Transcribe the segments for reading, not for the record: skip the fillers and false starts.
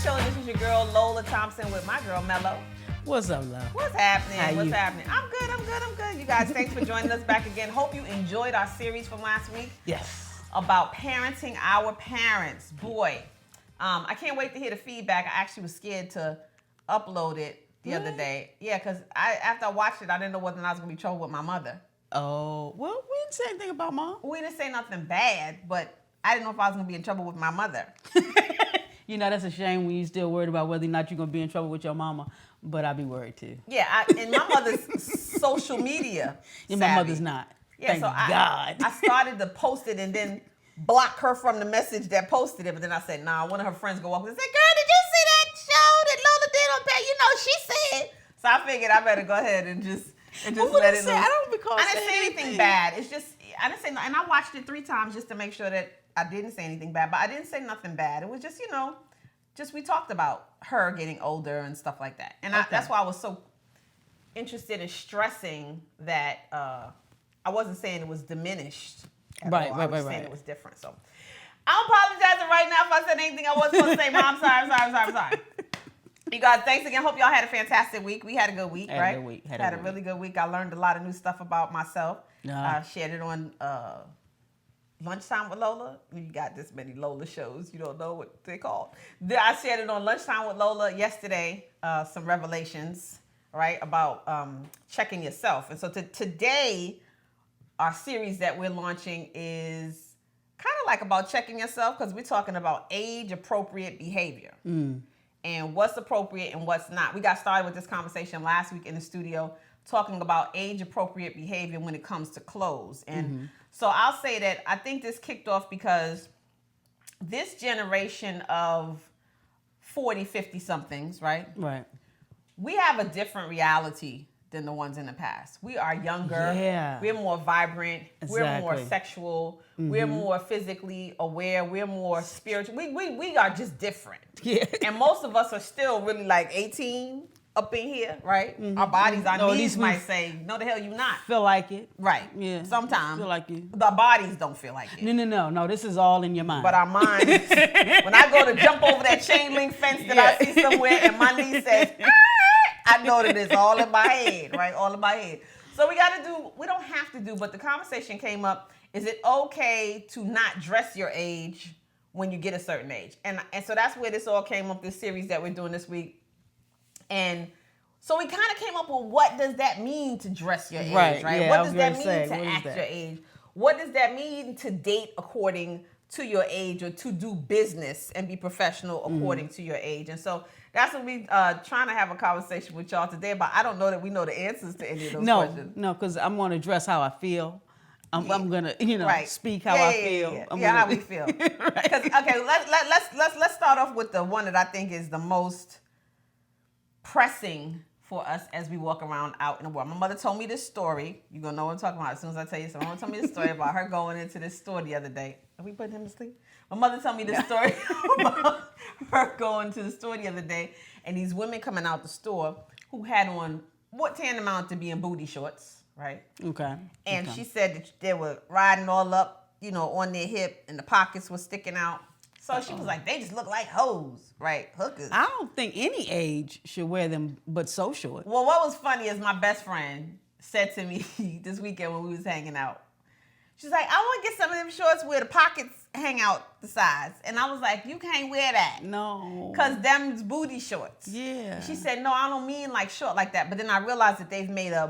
chilling. This is your girl Lola Thompson with my girl Mello. What's up, love? What's happening? How you? Happening? I'm good. You guys, thanks for joining us back again. Hope you enjoyed our series from last week. Yes. About parenting our parents. Boy, I can't wait to hear the feedback. I actually was scared to upload it the other day. Yeah, because after I watched it, I didn't know whether or not I was going to be trouble with my mother. Oh, well, we didn't say anything about mom. We didn't say nothing bad, but I didn't know if I was going to be in trouble with my mother. You know, that's a shame when you're still worried about whether or not you're going to be in trouble with your mama, but I'd be worried too. Yeah, and my mother's social media Yeah, my mother's not. Yeah, Thank so God. I started to post it and then block her from the message that posted it, but then I said, nah, one of her friends go up and say, girl, did you see that show that Lola did on Pat? You know, she said. So I figured I better go ahead and just let it loose. I don't recall I didn't say anything anything bad. It's just, I didn't say, and I watched it 3 times just to make sure that I didn't say anything bad, but I didn't say nothing bad. It was just, just we talked about her getting older and stuff like that. And that's why I was so interested in stressing that I wasn't saying it was diminished. Right. I was saying it was different. So I'm apologizing right now if I said anything I wasn't supposed to say, Mom. Sorry. You guys, thanks again. Hope y'all had a fantastic week. We had a good week, right? Had a really good week. I learned a lot of new stuff about myself. I shared it on Lunchtime with Lola. You got this many Lola shows. You don't know what they're called. I shared it on Lunchtime with Lola yesterday. Some revelations, right, about checking yourself. And so today, our series that we're launching is kind of like about checking yourself because we're talking about age-appropriate behavior and what's appropriate and what's not. We got started with this conversation last week in the studio talking about age-appropriate behavior when it comes to clothes. And so I'll say that I think this kicked off because this generation of 40, 50-somethings, right? Right. We have a different reality than the ones in the past. We are younger. Yeah. We're more vibrant. Exactly. We're more sexual. We're more physically aware. We're more spiritual. We are just different. Yeah. And most of us are still really like 18 up in here, right? Our bodies, our knees might say, no, the hell you not. Feel like it. Right. Yeah. Sometimes. Feel like you. The bodies don't feel like it. No. This is all in your mind. But our minds, when I go to jump over that chain link fence that I see somewhere and my knee says, I know that it's all in my head, right? All in my head. So we don't have to do, but the conversation came up, is it okay to not dress your age when you get a certain age? And so that's where this all came up, this series that we're doing this week. And so we kind of came up with what does that mean to dress your age, right? Yeah, What does that mean to act your age? What does that mean to date according to your age or to do business and be professional according to your age? And so that's what we trying to have a conversation with y'all today about. I don't know that we know the answers to any of those questions. No, because I'm going to dress how I feel. I'm going to speak how I feel. How we feel. Okay, let's start off with the one that I think is the most pressing for us as we walk around out in the world. My mother told me this story. You're going to know what I'm talking about as soon as I tell you. So my mother told me this story about her going into this store the other day. Are we putting him to sleep? My mother told me this story about her going to the store the other day and these women coming out the store who had on what tantamount to being booty shorts, right? Okay. And she said that they were riding all up, on their hip and the pockets were sticking out. So she was like, they just look like hoes, right? Hookers. I don't think any age should wear them, but so short. Well, what was funny is my best friend said to me this weekend when we was hanging out. She's like, I want to get some of them shorts where the pockets hang out the sides. And I was like, you can't wear that. No. Because them's booty shorts. Yeah. And she said, no, I don't mean like short like that. But then I realized that they've made a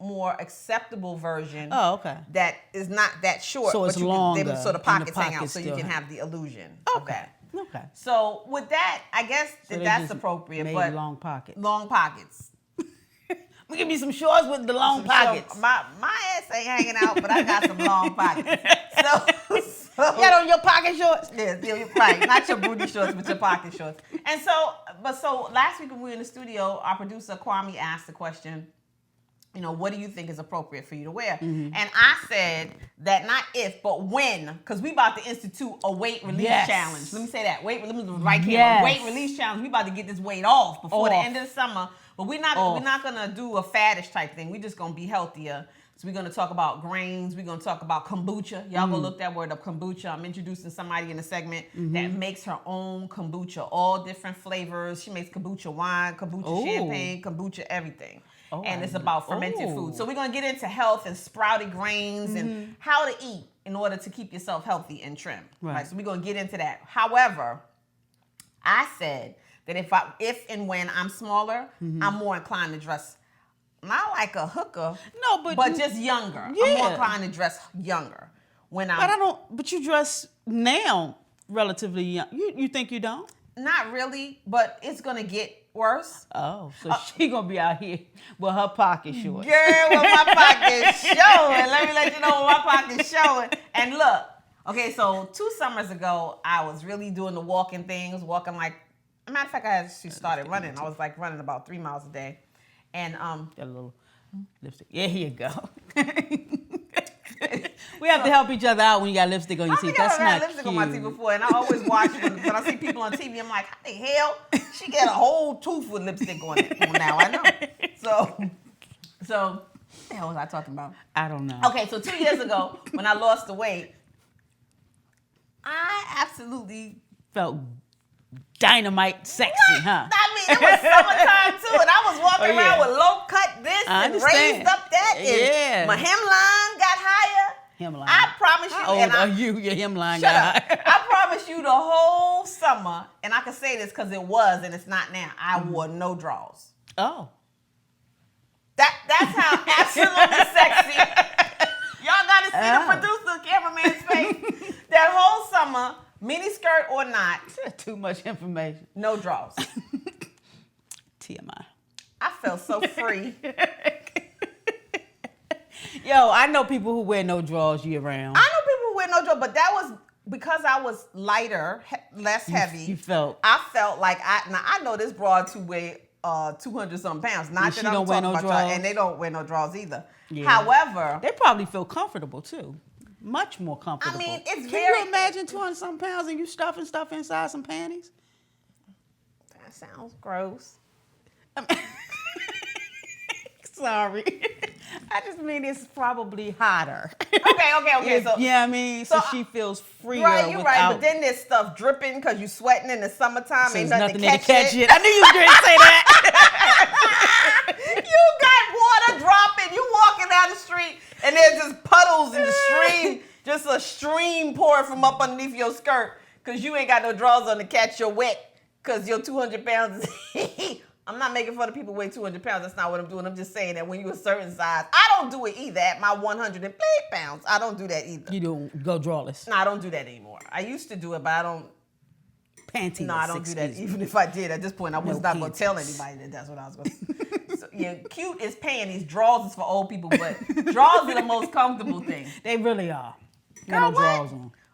more acceptable version. Oh, okay. That is not that short. So it's longer. So the pockets hang out pockets so you can have the illusion of that. Okay. So with that, I guess that's appropriate. But long pockets. Long pockets. Give me some shorts with the long pockets. My ass ain't hanging out, but I got some long pockets. So you got on your pocket shorts? Yeah, right. Not your booty shorts, but your pocket shorts. And so last week when we were in the studio, our producer Kwame asked the question, what do you think is appropriate for you to wear? And I said that not if, but when, because we about to institute a weight release challenge. Let me say that. Weight release challenge. We about to get this weight off before the end of the summer. But we're not gonna do a faddish type thing. We're just gonna be healthier. So we're going to talk about grains. We're going to talk about kombucha. Y'all go look that word up, kombucha. I'm introducing somebody in a segment that makes her own kombucha, all different flavors. She makes kombucha wine, kombucha champagne, kombucha everything. And it's about fermented food. So we're going to get into health and sprouted grains and how to eat in order to keep yourself healthy and trim. Right. So we're going to get into that. However, I said that if and when I'm smaller, I'm more inclined to dress not like a hooker, but just younger. Yeah. I'm more inclined to dress younger. But you dress now relatively young. You think you don't? Not really, but it's gonna get worse. Oh, so she gonna be out here with her pocket short. Girl, with my pocket showing. Let me let you know what my pocket's showing. And look, okay, so 2 summers ago, I was really doing the walking things, walking like. As a matter of fact, I actually started running. I was like running about 3 miles a day. And got a little lipstick. Yeah, here you go. We have to help each other out when you got lipstick on your teeth. That's not I had lipstick on my teeth before, and I always watch when I see people on TV. I'm like, how the hell she get a whole tooth with lipstick on it? Well, now I know. So what the hell was I talking about? I don't know. Okay, so 2 years ago when I lost the weight, I absolutely felt dynamite sexy, huh? I mean, it was summertime too, and I was walking around with low cut this and raised up that, and my hemline got higher. Hemline. I promise you. How old are you? Your hemline got higher. I promise you, the whole summer, and I can say this because it was, and it's not now. I wore no drawers. Oh, that's how absolutely sexy. Y'all got to see the producer, cameraman's face. That whole summer. Mini skirt or not. Too much information. No drawers. TMI. I felt so free. Yo, I know people who wear no drawers year round. I know people who wear no drawers, but that was because I was lighter, less heavy. You felt. I felt like I know this broad to weigh 200-something pounds. Not that I'm talking about y'all, and they don't wear no drawers either. Yeah. However, they probably feel comfortable too. Much more comfortable. I mean, it's Can very. you imagine 200-something pounds and you stuffing stuff inside some panties? That sounds gross. Sorry. I just mean it's probably hotter. Okay. So yeah, I mean, so she feels freer. Right, you're right. But then there's stuff dripping because you're sweating in the summertime. So ain't nothing to catch it. I knew you was going to say that. You got water dropping. You walking down the street and there's just puddles in the stream. Just a stream pouring from up underneath your skirt because you ain't got no drawers on to catch your wet because you're 200 pounds. I'm not making fun of people who weigh 200 pounds. That's not what I'm doing. I'm just saying that when you're a certain size, I don't do it either. At my 108 pounds, I don't do that either. You don't go drawless? No, I don't do that anymore. I used to do it, but I don't. Panties. No, I don't do that. Even if I did, at this point, I was not going to tell anybody that that's what I was going to so, yeah, cute is panties. Drawers is for old people, but drawers are the most comfortable thing. They really are. Girl, what?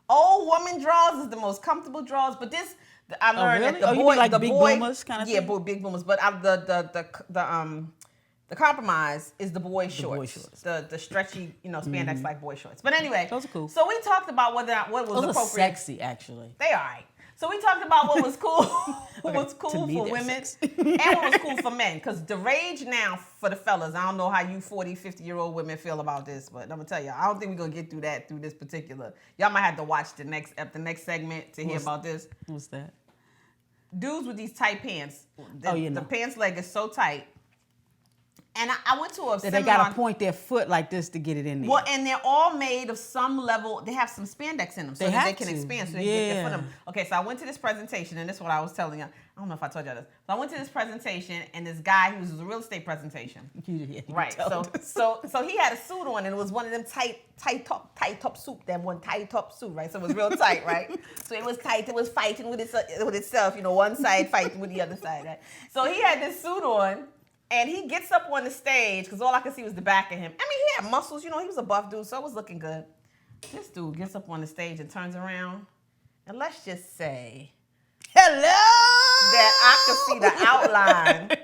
Old woman drawers is the most comfortable drawers, but this I learned that the boy, like the big boy, boomers kind of yeah, thing? big boomers. But the compromise is the boy shorts, the stretchy, spandex like boy shorts. But anyway, those are cool. So we talked about what was those appropriate. Are sexy, actually. They all right. So we talked about what was cool, what was cool for women, and what was cool for men. Because the rage now for the fellas, I don't know how you 40, 50-year-old women feel about this, but I'm gonna tell you, I don't think we're gonna get through that through this particular. Y'all might have to watch the next segment to hear about this. What's that? Dudes with these tight pants. The pants leg is so tight. And I went to a seminar. They got to point their foot like this to get it in there. Well, and they're all made of some level. They have some spandex in them so that they can expand. So they can get their foot in them. Okay, so I went to this presentation, and this is what I was telling you. I don't know if I told you this. So I went to this presentation, and this guy, he was a real estate presentation. Right. So he had a suit on, and it was one of them tight top suit. That one tight top suit, right? So it was real tight, right? So it was tight. It was fighting with itself. One side fighting with the other side. Right? So he had this suit on. And he gets up on the stage, because all I could see was the back of him. I mean, he had muscles. He was a buff dude, so it was looking good. This dude gets up on the stage and turns around. And let's just say, hello, that I could see the outline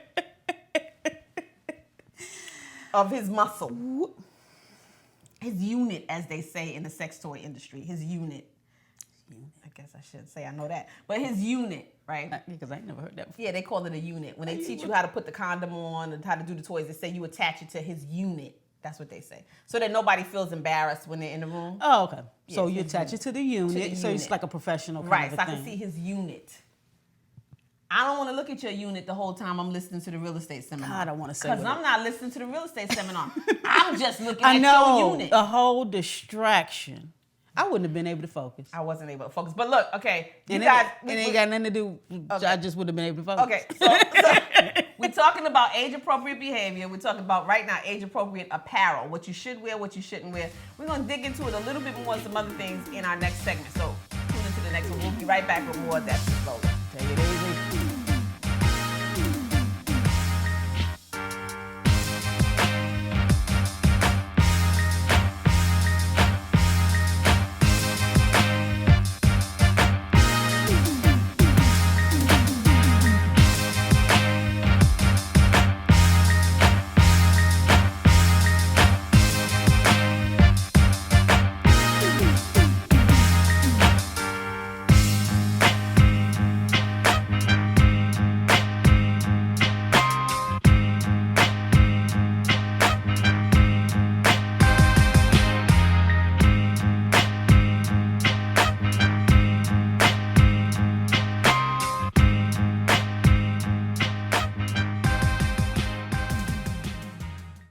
of his muscle. His unit, as they say in the sex toy industry. His unit. I guess I shouldn't say I know that. But his unit, right? Because I ain't never heard that before. Yeah, they call it a unit. When they teach you how to put the condom on and how to do the toys, they say you attach it to his unit. That's what they say. So that nobody feels embarrassed when they're in the room. Oh, okay. So Yes, you attach it to the unit. So it's like a professional kind of a so I thing. can see his unit. I don't want to look at your unit the whole time I'm listening to the real estate seminar. God, I don't want to say because I'm not listening to the real estate seminar. I'm just looking I at know, your unit. a whole distraction. I wouldn't have been able to focus. I wasn't able to focus. But look, okay, you And guys. it ain't got nothing to do. Okay. I just wouldn't have been able to focus. Okay, so we're talking about age-appropriate behavior. We're talking about, right now, age-appropriate apparel, what you should wear, what you shouldn't wear. We're going to dig into it a little bit more and some other things in our next segment. So tune into the next one. We'll be right back with more of That's Just Loaded.